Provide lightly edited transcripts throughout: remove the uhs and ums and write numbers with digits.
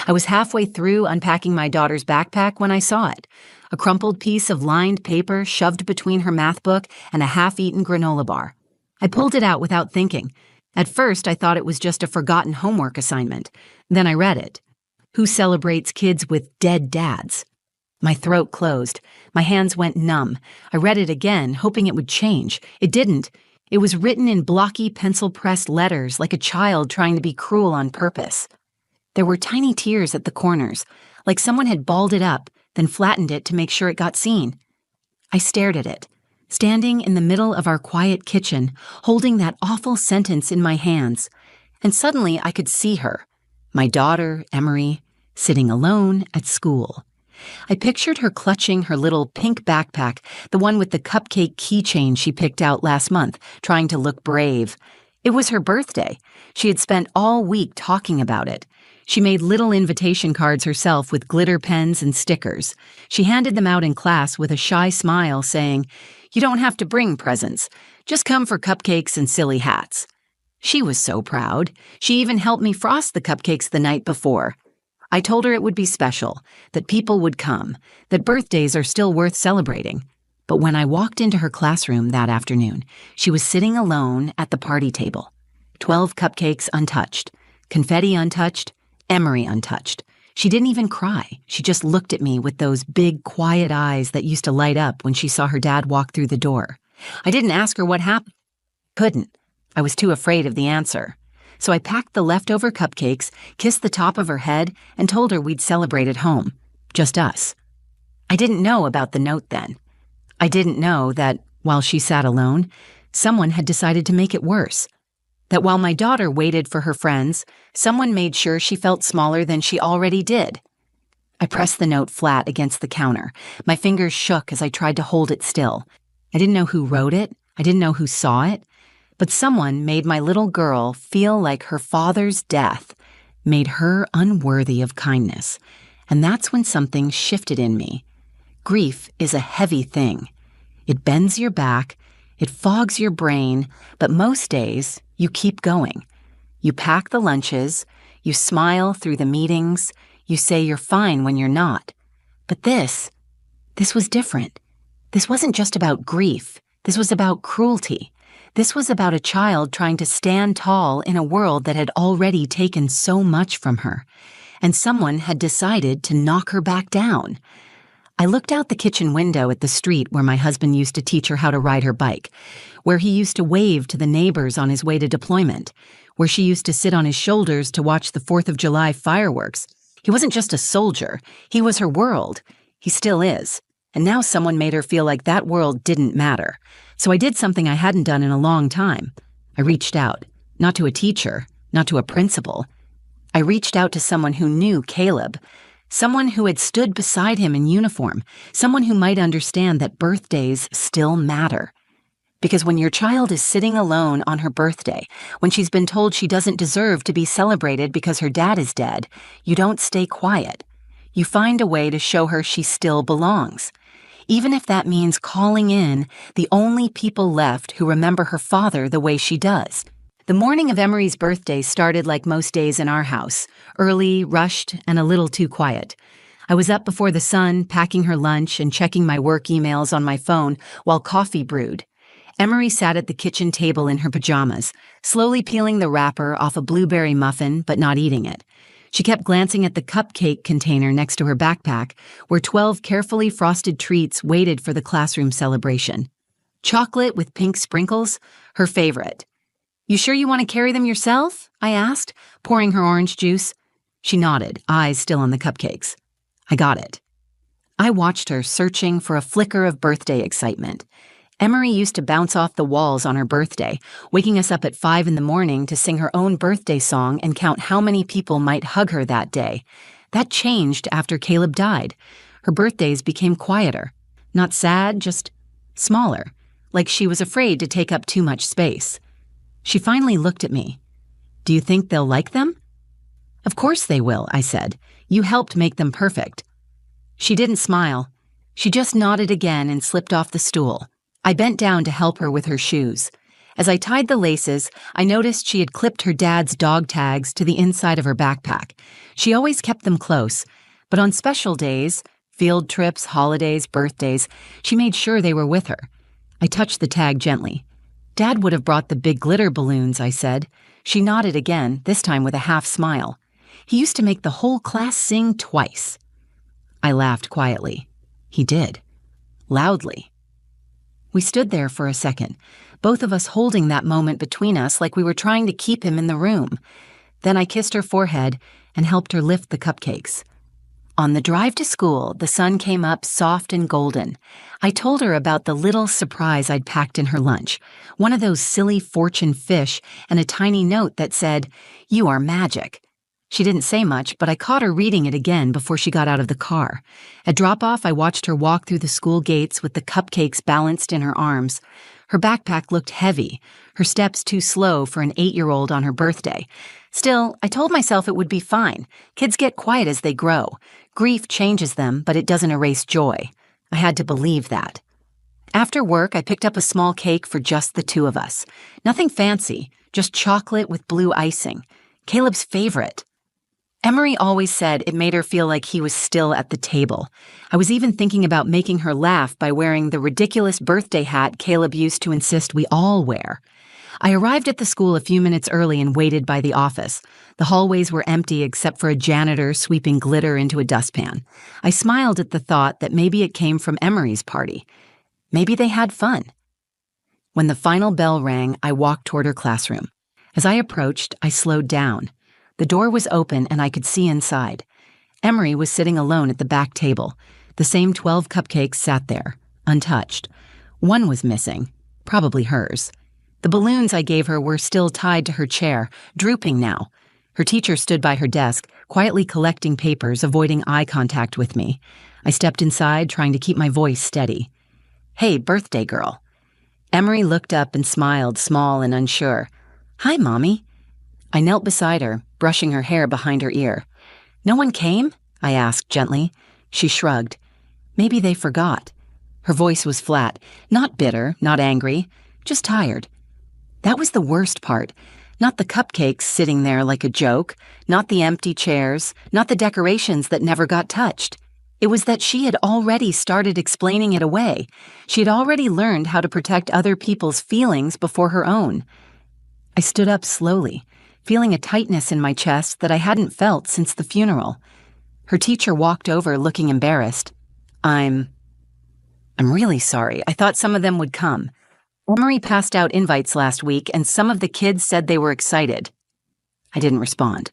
I was halfway through unpacking my daughter's backpack when I saw it, a crumpled piece of lined paper shoved between her math book and a half-eaten granola bar. I pulled it out without thinking. At first, I thought it was just a forgotten homework assignment. Then I read it. Who celebrates kids with dead dads? My throat closed. My hands went numb. I read it again, hoping it would change. It didn't. It was written in blocky pencil-pressed letters like a child trying to be cruel on purpose. There were tiny tears at the corners, like someone had balled it up, then flattened it to make sure it got seen. I stared at it, standing in the middle of our quiet kitchen, holding that awful sentence in my hands, and suddenly I could see her, my daughter, Emery, sitting alone at school. I pictured her clutching her little pink backpack, the one with the cupcake keychain she picked out last month, trying to look brave. It was her birthday. She had spent all week talking about it. She made little invitation cards herself with glitter pens and stickers. She handed them out in class with a shy smile, saying, "You don't have to bring presents. Just come for cupcakes and silly hats." She was so proud. She even helped me frost the cupcakes the night before. I told her it would be special, that people would come, that birthdays are still worth celebrating. But when I walked into her classroom that afternoon, she was sitting alone at the party table. 12 cupcakes untouched, confetti untouched, Emery untouched. She didn't even cry. She just looked at me with those big, quiet eyes that used to light up when she saw her dad walk through the door. I didn't ask her what happened. Couldn't. I was too afraid of the answer. So I packed the leftover cupcakes, kissed the top of her head, and told her we'd celebrate at home. Just us. I didn't know about the note then. I didn't know that, while she sat alone, someone had decided to make it worse. That while my daughter waited for her friends, someone made sure she felt smaller than she already did. I pressed the note flat against the counter. My fingers shook as I tried to hold it still. I didn't know who wrote it. I didn't know who saw it. But someone made my little girl feel like her father's death made her unworthy of kindness. And that's when something shifted in me. Grief is a heavy thing. It bends your back, it fogs your brain, but most days you keep going. You pack the lunches, you smile through the meetings, you say you're fine when you're not. But this was different. This wasn't just about grief. This was about cruelty. This was about a child trying to stand tall in a world that had already taken so much from her, and someone had decided to knock her back down. I looked out the kitchen window at the street where my husband used to teach her how to ride her bike, where he used to wave to the neighbors on his way to deployment, where she used to sit on his shoulders to watch the 4th of July fireworks. He wasn't just a soldier, he was her world. He still is. And now someone made her feel like that world didn't matter. So I did something I hadn't done in a long time. I reached out, not to a teacher, not to a principal. I reached out to someone who knew Caleb, someone who had stood beside him in uniform, someone who might understand that birthdays still matter. Because when your child is sitting alone on her birthday, when she's been told she doesn't deserve to be celebrated because her dad is dead, you don't stay quiet. You find a way to show her she still belongs. Even if that means calling in the only people left who remember her father the way she does. The morning of Emery's birthday started like most days in our house, early, rushed, and a little too quiet. I was up before the sun, packing her lunch and checking my work emails on my phone while coffee brewed. Emery sat at the kitchen table in her pajamas, slowly peeling the wrapper off a blueberry muffin but not eating it. She kept glancing at the cupcake container next to her backpack, where 12 carefully frosted treats waited for the classroom celebration. Chocolate with pink sprinkles, her favorite. "You sure you want to carry them yourself?" I asked, pouring her orange juice. She nodded, eyes still on the cupcakes. I got it. I watched her searching for a flicker of birthday excitement. Emery used to bounce off the walls on her birthday, waking us up at 5 in the morning to sing her own birthday song and count how many people might hug her that day. That changed after Caleb died. Her birthdays became quieter. Not sad, just smaller, like she was afraid to take up too much space. She finally looked at me. "Do you think they'll like them?" "Of course they will," I said. "You helped make them perfect." She didn't smile. She just nodded again and slipped off the stool. I bent down to help her with her shoes. As I tied the laces, I noticed she had clipped her dad's dog tags to the inside of her backpack. She always kept them close, but on special days, field trips, holidays, birthdays, she made sure they were with her. I touched the tag gently. "Dad would have brought the big glitter balloons," I said. She nodded again, this time with a half smile. "He used to make the whole class sing twice." I laughed quietly. He did. Loudly. We stood there for a second, both of us holding that moment between us like we were trying to keep him in the room. Then I kissed her forehead and helped her lift the cupcakes. On the drive to school, the sun came up soft and golden. I told her about the little surprise I'd packed in her lunch, one of those silly fortune fish and a tiny note that said, "You are magic." She didn't say much, but I caught her reading it again before she got out of the car. At drop-off, I watched her walk through the school gates with the cupcakes balanced in her arms. Her backpack looked heavy, her steps too slow for an 8-year-old on her birthday. Still, I told myself it would be fine. Kids get quiet as they grow. Grief changes them, but it doesn't erase joy. I had to believe that. After work, I picked up a small cake for just the two of us. Nothing fancy, just chocolate with blue icing. Caleb's favorite. Emery always said it made her feel like he was still at the table. I was even thinking about making her laugh by wearing the ridiculous birthday hat Caleb used to insist we all wear. I arrived at the school a few minutes early and waited by the office. The hallways were empty except for a janitor sweeping glitter into a dustpan. I smiled at the thought that maybe it came from Emery's party. Maybe they had fun. When the final bell rang, I walked toward her classroom. As I approached, I slowed down. The door was open and I could see inside. Emery was sitting alone at the back table. The same 12 cupcakes sat there, untouched. One was missing, probably hers. The balloons I gave her were still tied to her chair, drooping now. Her teacher stood by her desk, quietly collecting papers, avoiding eye contact with me. I stepped inside, trying to keep my voice steady. "Hey, birthday girl." Emery looked up and smiled, small and unsure. "Hi, Mommy." I knelt beside her, brushing her hair behind her ear. "No one came?" I asked gently. She shrugged. "Maybe they forgot." Her voice was flat, not bitter, not angry, just tired. That was the worst part. Not the cupcakes sitting there like a joke, not the empty chairs, not the decorations that never got touched. It was that she had already started explaining it away. She had already learned how to protect other people's feelings before her own. I stood up slowly, feeling a tightness in my chest that I hadn't felt since the funeral. Her teacher walked over looking embarrassed. I'm really sorry. I thought some of them would come. Emery passed out invites last week, and some of the kids said they were excited." I didn't respond.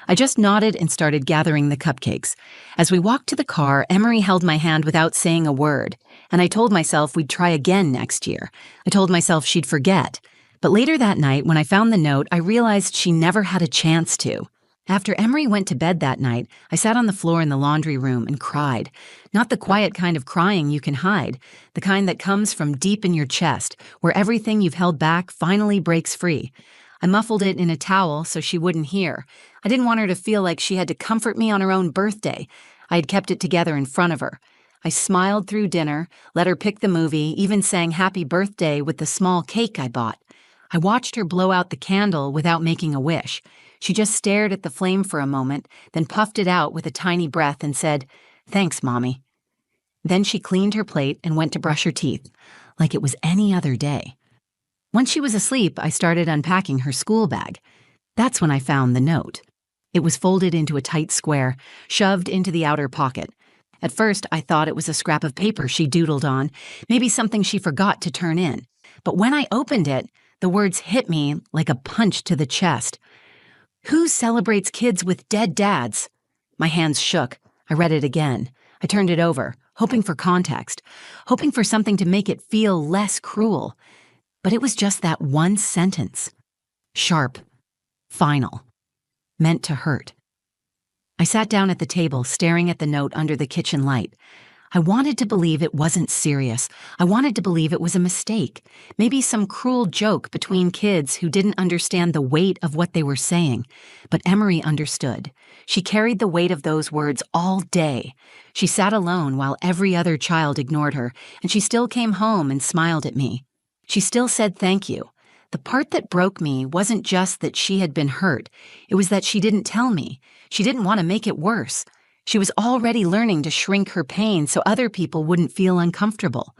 I just nodded and started gathering the cupcakes. As we walked to the car, Emery held my hand without saying a word, and I told myself we'd try again next year. I told myself she'd forget. But later that night, when I found the note, I realized she never had a chance to. After Emery went to bed that night, I sat on the floor in the laundry room and cried. Not the quiet kind of crying you can hide, the kind that comes from deep in your chest, where everything you've held back finally breaks free. I muffled it in a towel so she wouldn't hear. I didn't want her to feel like she had to comfort me on her own birthday. I had kept it together in front of her. I smiled through dinner, let her pick the movie, even sang happy birthday with the small cake I bought. I watched her blow out the candle without making a wish. She just stared at the flame for a moment, then puffed it out with a tiny breath and said, "Thanks, Mommy." Then she cleaned her plate and went to brush her teeth, like it was any other day. Once she was asleep, I started unpacking her school bag. That's when I found the note. It was folded into a tight square, shoved into the outer pocket. At first, I thought it was a scrap of paper she doodled on, maybe something she forgot to turn in. But when I opened it, the words hit me like a punch to the chest. "Who celebrates kids with dead dads?" My hands shook. I read it again. I turned it over, hoping for context, hoping for something to make it feel less cruel. But it was just that one sentence. Sharp. Final. Meant to hurt. I sat down at the table, staring at the note under the kitchen light. I wanted to believe it wasn't serious. I wanted to believe it was a mistake. Maybe some cruel joke between kids who didn't understand the weight of what they were saying. But Emery understood. She carried the weight of those words all day. She sat alone while every other child ignored her, and she still came home and smiled at me. She still said thank you. The part that broke me wasn't just that she had been hurt. It was that she didn't tell me. She didn't want to make it worse. She was already learning to shrink her pain so other people wouldn't feel uncomfortable.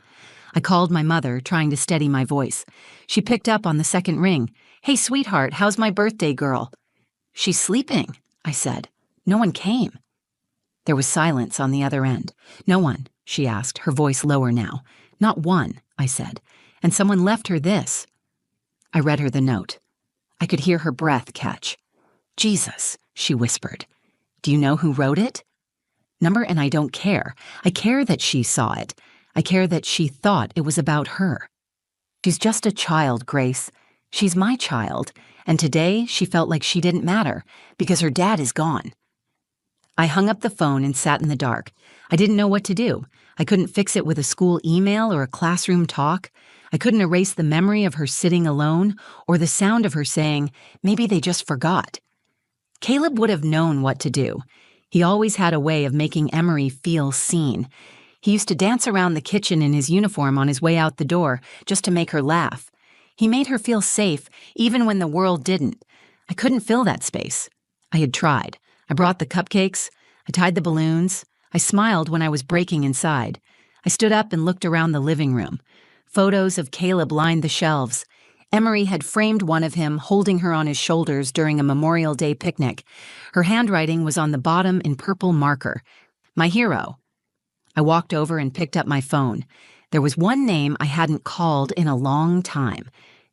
I called my mother, trying to steady my voice. She picked up on the second ring. "Hey, sweetheart, how's my birthday girl?" "She's sleeping," I said. "No one came." There was silence on the other end. "No one?" she asked, her voice lower now. "Not one," I said. "And someone left her this." I read her the note. I could hear her breath catch. "Jesus," she whispered. "Do you know who wrote it?" "Number and I don't care. I care that she saw it. I care that she thought it was about her. She's just a child, Grace. She's my child, and today she felt like she didn't matter because her dad is gone." I hung up the phone and sat in the dark. I didn't know what to do. I couldn't fix it with a school email or a classroom talk. I couldn't erase the memory of her sitting alone or the sound of her saying, "Maybe they just forgot." Caleb would have known what to do. He always had a way of making Emery feel seen. He used to dance around the kitchen in his uniform on his way out the door just to make her laugh. He made her feel safe even when the world didn't. I couldn't fill that space. I had tried. I brought the cupcakes. I tied the balloons. I smiled when I was breaking inside. I stood up and looked around the living room. Photos of Caleb lined the shelves. Emery had framed one of him holding her on his shoulders during a Memorial Day picnic. Her handwriting was on the bottom in purple marker. "My hero." I walked over and picked up my phone. There was one name I hadn't called in a long time.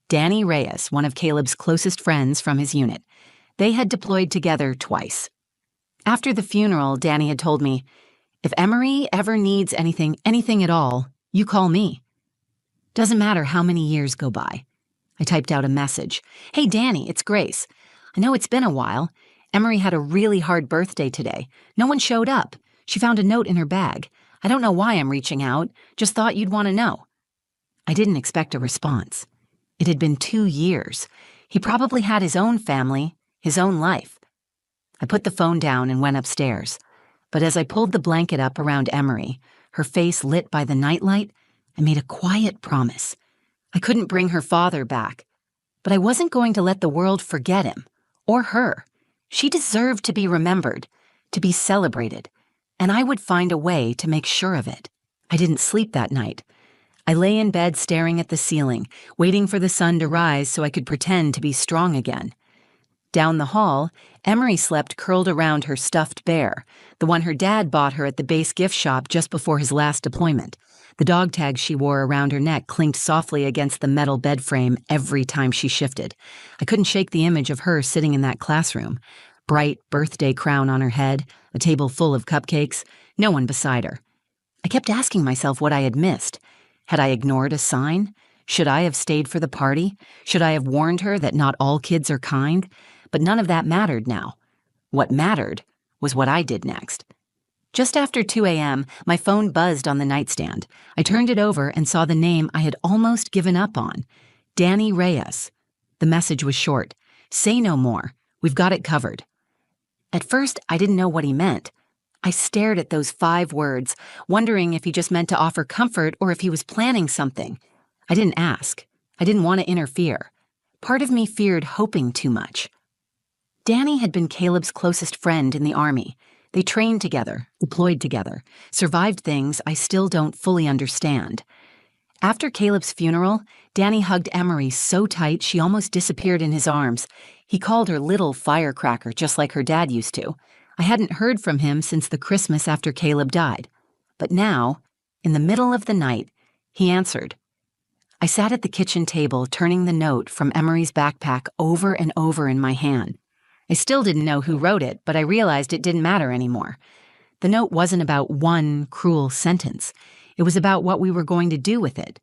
Danny Reyes, one of Caleb's closest friends from his unit. They had deployed together twice. After the funeral, Danny had told me, "If Emery ever needs anything at all, you call me." Doesn't matter how many years go by. I typed out a message. "Hey, Danny, it's Grace. I know it's been a while. Emery had a really hard birthday today. No one showed up. She found a note in her bag. I don't know why I'm reaching out. Just thought you'd want to know." I didn't expect a response. It had been 2 years. He probably had his own family, his own life. I put the phone down and went upstairs. But as I pulled the blanket up around Emery, her face lit by the nightlight, I made a quiet promise. I couldn't bring her father back, but I wasn't going to let the world forget him, or her. She deserved to be remembered, to be celebrated, and I would find a way to make sure of it. I didn't sleep that night. I lay in bed staring at the ceiling, waiting for the sun to rise so I could pretend to be strong again. Down the hall, Emery slept curled around her stuffed bear, the one her dad bought her at the base gift shop just before his last deployment. The dog tag she wore around her neck clinked softly against the metal bed frame every time she shifted. I couldn't shake the image of her sitting in that classroom. Bright birthday crown on her head, a table full of cupcakes, no one beside her. I kept asking myself what I had missed. Had I ignored a sign? Should I have stayed for the party? Should I have warned her that not all kids are kind? But none of that mattered now. What mattered was what I did next. Just after 2 a.m., my phone buzzed on the nightstand. I turned it over and saw the name I had almost given up on. Danny Reyes. The message was short. "Say no more. We've got it covered." At first, I didn't know what he meant. I stared at those 5 words, wondering if he just meant to offer comfort or if he was planning something. I didn't ask. I didn't want to interfere. Part of me feared hoping too much. Danny had been Caleb's closest friend in the Army. They trained together, deployed together, survived things I still don't fully understand. After Caleb's funeral, Danny hugged Emery so tight she almost disappeared in his arms. He called her Little Firecracker, just like her dad used to. I hadn't heard from him since the Christmas after Caleb died. But now, in the middle of the night, he answered. I sat at the kitchen table, turning the note from Emery's backpack over and over in my hand. I still didn't know who wrote it, but I realized it didn't matter anymore. The note wasn't about one cruel sentence. It was about what we were going to do with it.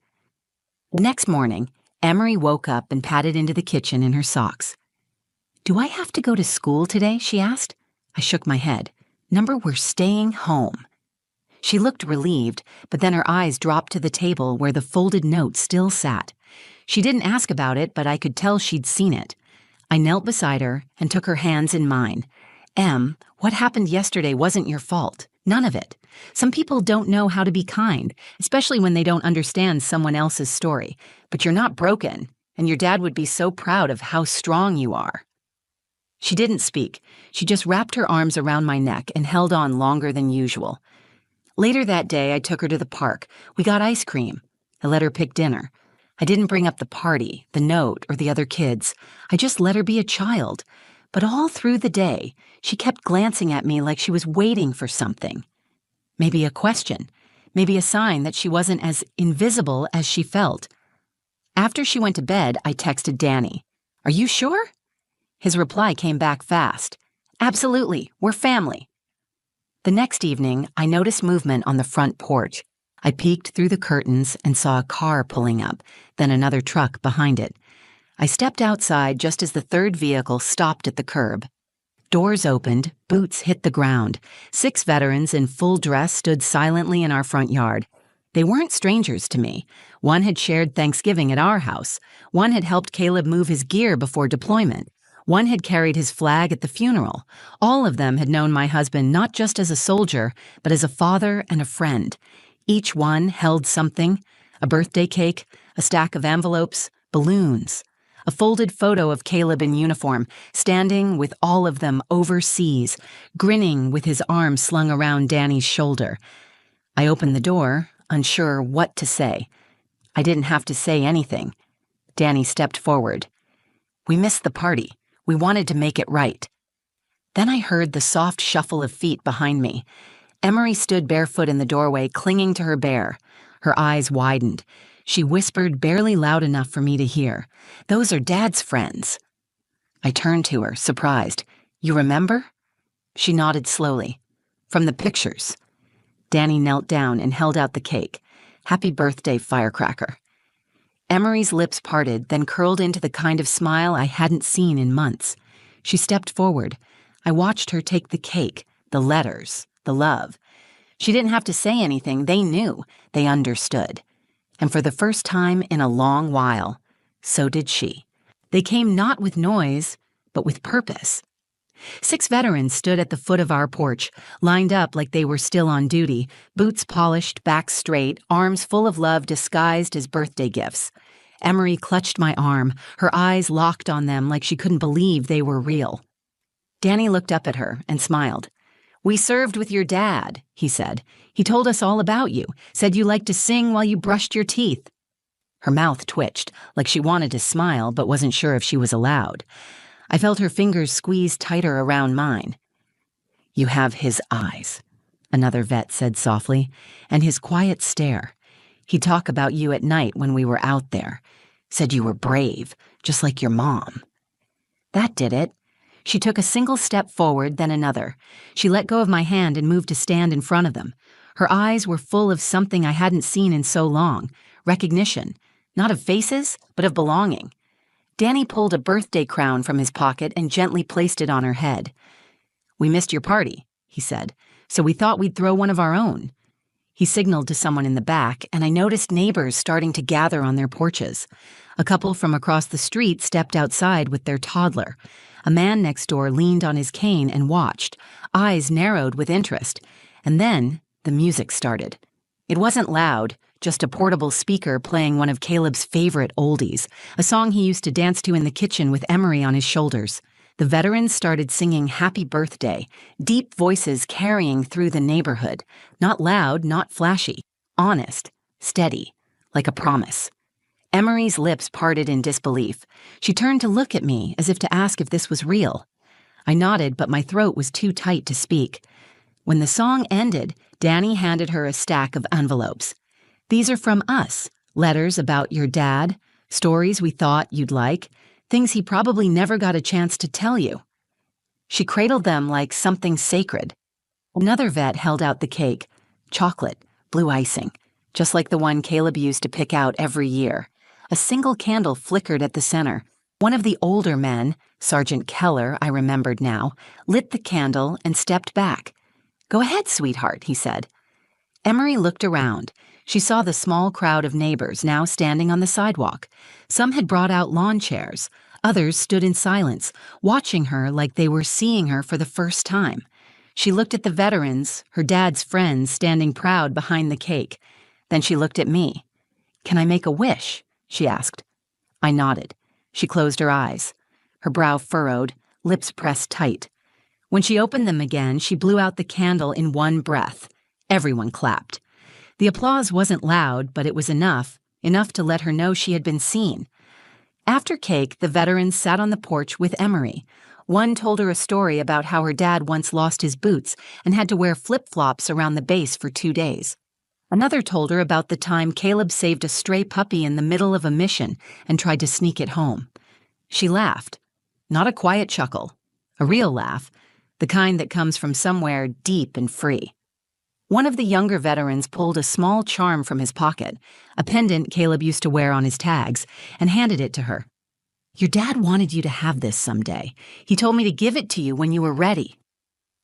The next morning, Emery woke up and padded into the kitchen in her socks. "Do I have to go to school today?" she asked. I shook my head. "Number, we're staying home." She looked relieved, but then her eyes dropped to the table where the folded note still sat. She didn't ask about it, but I could tell she'd seen it. I knelt beside her and took her hands in mine. "Em, what happened yesterday wasn't your fault. None of it. Some people don't know how to be kind, especially when they don't understand someone else's story. But you're not broken. and your dad would be so proud of how strong you are." She didn't speak. She just wrapped her arms around my neck and held on longer than usual. Later that day, I took her to the park. We got ice cream. I let her pick dinner. I didn't bring up the party, the note, or the other kids. I just let her be a child. But all through the day, she kept glancing at me like she was waiting for something. Maybe a question. Maybe a sign that she wasn't as invisible as she felt. After she went to bed, I texted Danny. "Are you sure?" His reply came back fast. "Absolutely, we're family." The next evening, I noticed movement on the front porch. I peeked through the curtains and saw a car pulling up, then another truck behind it. I stepped outside just as the third vehicle stopped at the curb. Doors opened, boots hit the ground. 6 veterans in full dress stood silently in our front yard. They weren't strangers to me. One had shared Thanksgiving at our house. One had helped Caleb move his gear before deployment. One had carried his flag at the funeral. All of them had known my husband not just as a soldier, but as a father and a friend. Each one held something: a birthday cake, a stack of envelopes, balloons, a folded photo of Caleb in uniform, standing with all of them overseas, grinning with his arm slung around Danny's shoulder. I opened the door, unsure what to say. I didn't have to say anything. Danny stepped forward. "We missed the party. We wanted to make it right." Then I heard the soft shuffle of feet behind me. Emery stood barefoot in the doorway, clinging to her bear. Her eyes widened. She whispered barely loud enough for me to hear, "Those are Dad's friends." I turned to her, surprised. "You remember?" She nodded slowly. "From the pictures." Danny knelt down and held out the cake. "Happy birthday, firecracker." Emery's lips parted, then curled into the kind of smile I hadn't seen in months. She stepped forward. I watched her take the cake, the letters, the love. She didn't have to say anything. They knew. They understood. And for the first time in a long while, so did she. They came not with noise, but with purpose. 6 veterans stood at the foot of our porch, lined up like they were still on duty, boots polished, backs straight, arms full of love disguised as birthday gifts. Emery clutched my arm, her eyes locked on them like she couldn't believe they were real. Danny looked up at her and smiled. "We served with your dad," he said. "He told us all about you, said you liked to sing while you brushed your teeth." Her mouth twitched, like she wanted to smile but wasn't sure if she was allowed. I felt her fingers squeeze tighter around mine. "You have his eyes," another vet said softly, "and his quiet stare. He'd talk about you at night when we were out there. Said you were brave, just like your mom." That did it. She took a single step forward, then another. She let go of my hand and moved to stand in front of them. Her eyes were full of something I hadn't seen in so long. Recognition. Not of faces, but of belonging. Danny pulled a birthday crown from his pocket and gently placed it on her head. "We missed your party," he said, "so we thought we'd throw one of our own." He signaled to someone in the back, and I noticed neighbors starting to gather on their porches. A couple from across the street stepped outside with their toddler. A man next door leaned on his cane and watched, eyes narrowed with interest. And then the music started. It wasn't loud, just a portable speaker playing one of Caleb's favorite oldies, a song he used to dance to in the kitchen with Emery on his shoulders. The veterans started singing Happy Birthday, deep voices carrying through the neighborhood. Not loud, not flashy. Honest, steady, like a promise. Emery's lips parted in disbelief. She turned to look at me as if to ask if this was real. I nodded, but my throat was too tight to speak. When the song ended, Danny handed her a stack of envelopes. "These are from us. Letters about your dad, stories we thought you'd like, things he probably never got a chance to tell you." She cradled them like something sacred. Another vet held out the cake. Chocolate, blue icing, just like the one Caleb used to pick out every year. A single candle flickered at the center. One of the older men, Sergeant Keller, I remembered now, lit the candle and stepped back. "Go ahead, sweetheart," he said. Emery looked around. She saw the small crowd of neighbors now standing on the sidewalk. Some had brought out lawn chairs. Others stood in silence, watching her like they were seeing her for the first time. She looked at the veterans, her dad's friends standing proud behind the cake. Then she looked at me. "Can I make a wish?" she asked. I nodded. She closed her eyes. Her brow furrowed, lips pressed tight. When she opened them again, she blew out the candle in one breath. Everyone clapped. The applause wasn't loud, but it was enough to let her know she had been seen. After cake, the veterans sat on the porch with Emery. One told her a story about how her dad once lost his boots and had to wear flip-flops around the base for 2 days. Another told her about the time Caleb saved a stray puppy in the middle of a mission and tried to sneak it home. She laughed. Not a quiet chuckle. A real laugh. The kind that comes from somewhere deep and free. One of the younger veterans pulled a small charm from his pocket, a pendant Caleb used to wear on his tags, and handed it to her. "Your dad wanted you to have this someday. He told me to give it to you when you were ready."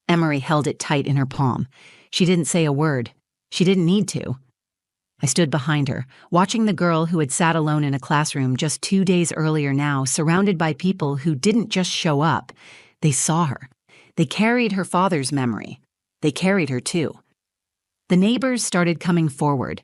Emery held it tight in her palm. She didn't say a word. She didn't need to. I stood behind her, watching the girl who had sat alone in a classroom just 2 days earlier now, surrounded by people who didn't just show up. They saw her. They carried her father's memory. They carried her too. The neighbors started coming forward,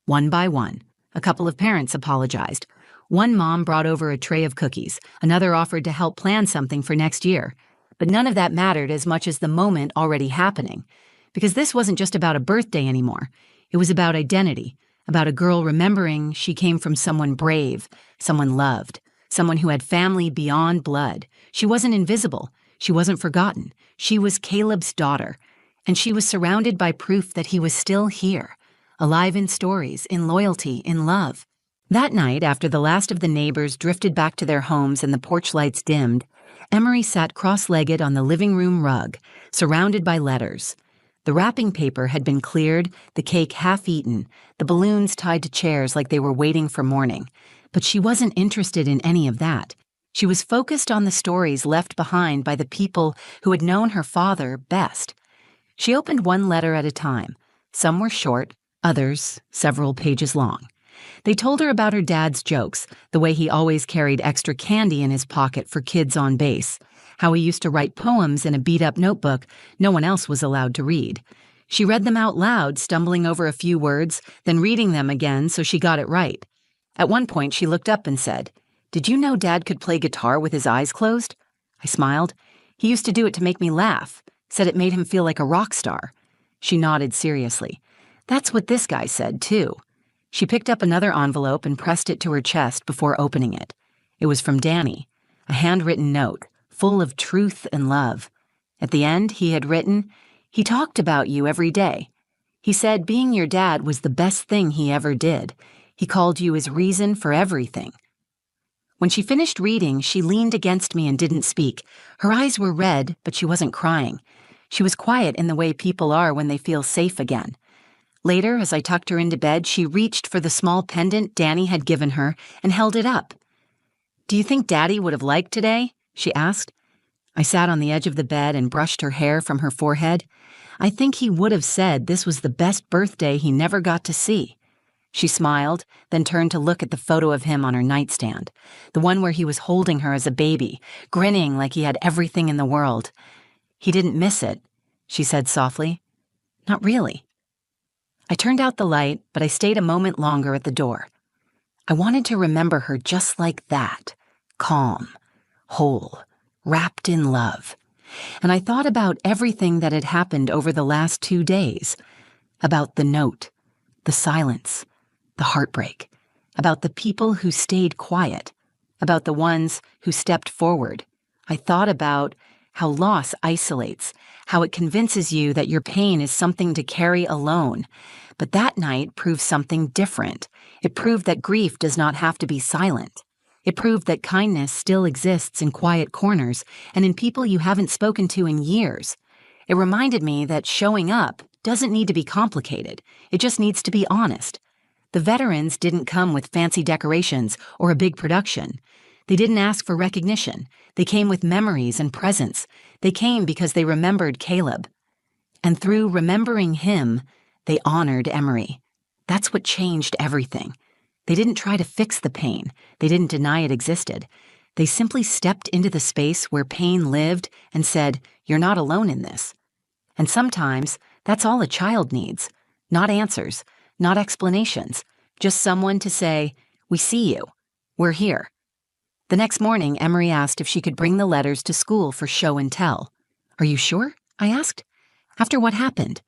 one by one. A couple of parents apologized. One mom brought over a tray of cookies. Another offered to help plan something for next year. But none of that mattered as much as the moment already happening. Because this wasn't just about a birthday anymore. It was about identity, about a girl remembering she came from someone brave, someone loved, someone who had family beyond blood. She wasn't invisible. She wasn't forgotten. She was Caleb's daughter. And she was surrounded by proof that he was still here, alive in stories, in loyalty, in love. That night, after the last of the neighbors drifted back to their homes and the porch lights dimmed, Emery sat cross-legged on the living room rug, surrounded by letters. The wrapping paper had been cleared, the cake half-eaten, the balloons tied to chairs like they were waiting for morning. But she wasn't interested in any of that. She was focused on the stories left behind by the people who had known her father best. She opened one letter at a time. Some were short, others several pages long. They told her about her dad's jokes, the way he always carried extra candy in his pocket for kids on base, how he used to write poems in a beat-up notebook no one else was allowed to read. She read them out loud, stumbling over a few words, then reading them again so she got it right. At one point, she looked up and said, "Did you know Dad could play guitar with his eyes closed?" I smiled. "He used to do it to make me laugh. Said it made him feel like a rock star." She nodded seriously. "That's what this guy said, too." She picked up another envelope and pressed it to her chest before opening it. It was from Danny, a handwritten note, full of truth and love. At the end, he had written, "He talked about you every day. He said being your dad was the best thing he ever did. He called you his reason for everything." When she finished reading, she leaned against me and didn't speak. Her eyes were red, but she wasn't crying. She was quiet in the way people are when they feel safe again. Later, as I tucked her into bed, she reached for the small pendant Danny had given her and held it up. "Do you think Daddy would have liked today?" she asked. I sat on the edge of the bed and brushed her hair from her forehead. I think he would have said this was the best birthday he never got to see. She smiled, then turned to look at the photo of him on her nightstand, the one where he was holding her as a baby, grinning like he had everything in the world. "He didn't miss it," she said softly. "Not really." I turned out the light, but I stayed a moment longer at the door. I wanted to remember her just like that, calm, whole, wrapped in love. And I thought about everything that had happened over the last 2 days, about the note, the silence, the heartbreak, about the people who stayed quiet, about the ones who stepped forward. I thought about how loss isolates, how it convinces you that your pain is something to carry alone. But that night proved something different. It proved that grief does not have to be silent. It proved that kindness still exists in quiet corners and in people you haven't spoken to in years. It reminded me that showing up doesn't need to be complicated. It just needs to be honest. The veterans didn't come with fancy decorations or a big production. They didn't ask for recognition. They came with memories and presence. They came because they remembered Caleb. And through remembering him, they honored Emery. That's what changed everything. They didn't try to fix the pain. They didn't deny it existed. They simply stepped into the space where pain lived and said, "You're not alone in this." And sometimes that's all a child needs. Not answers, not explanations, just someone to say, "We see you. We're here." The next morning, Emery asked if she could bring the letters to school for show and tell. "Are you sure?" I asked. "After what happened?"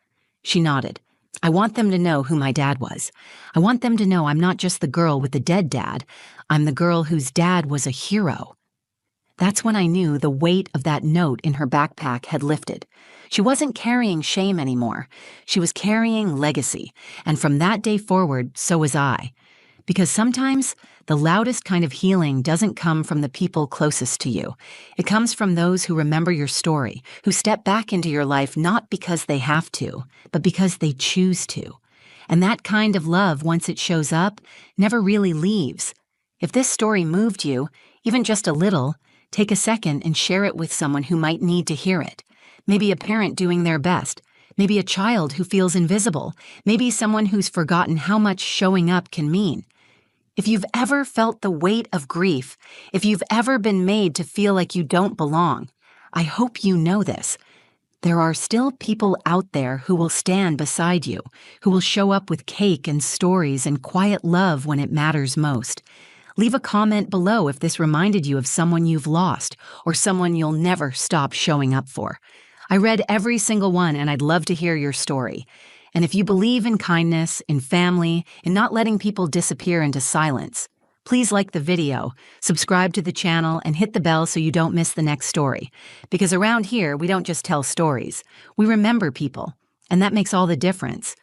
She nodded. "I want them to know who my dad was. I want them to know I'm not just the girl with the dead dad. I'm the girl whose dad was a hero." That's when I knew the weight of that note in her backpack had lifted. She wasn't carrying shame anymore. She was carrying legacy, and from that day forward, so was I. Because sometimes the loudest kind of healing doesn't come from the people closest to you. It comes from those who remember your story, who step back into your life not because they have to, but because they choose to. And that kind of love, once it shows up, never really leaves. If this story moved you, even just a little, take a second and share it with someone who might need to hear it. Maybe a parent doing their best. Maybe a child who feels invisible. Maybe someone who's forgotten how much showing up can mean. If you've ever felt the weight of grief, if you've ever been made to feel like you don't belong, I hope you know this. There are still people out there who will stand beside you, who will show up with cake and stories and quiet love when it matters most. Leave a comment below if this reminded you of someone you've lost or someone you'll never stop showing up for. I read every single one, and I'd love to hear your story. And if you believe in kindness, in family, in not letting people disappear into silence, please like the video, subscribe to the channel, and hit the bell so you don't miss the next story. Because around here, we don't just tell stories. We remember people, and that makes all the difference.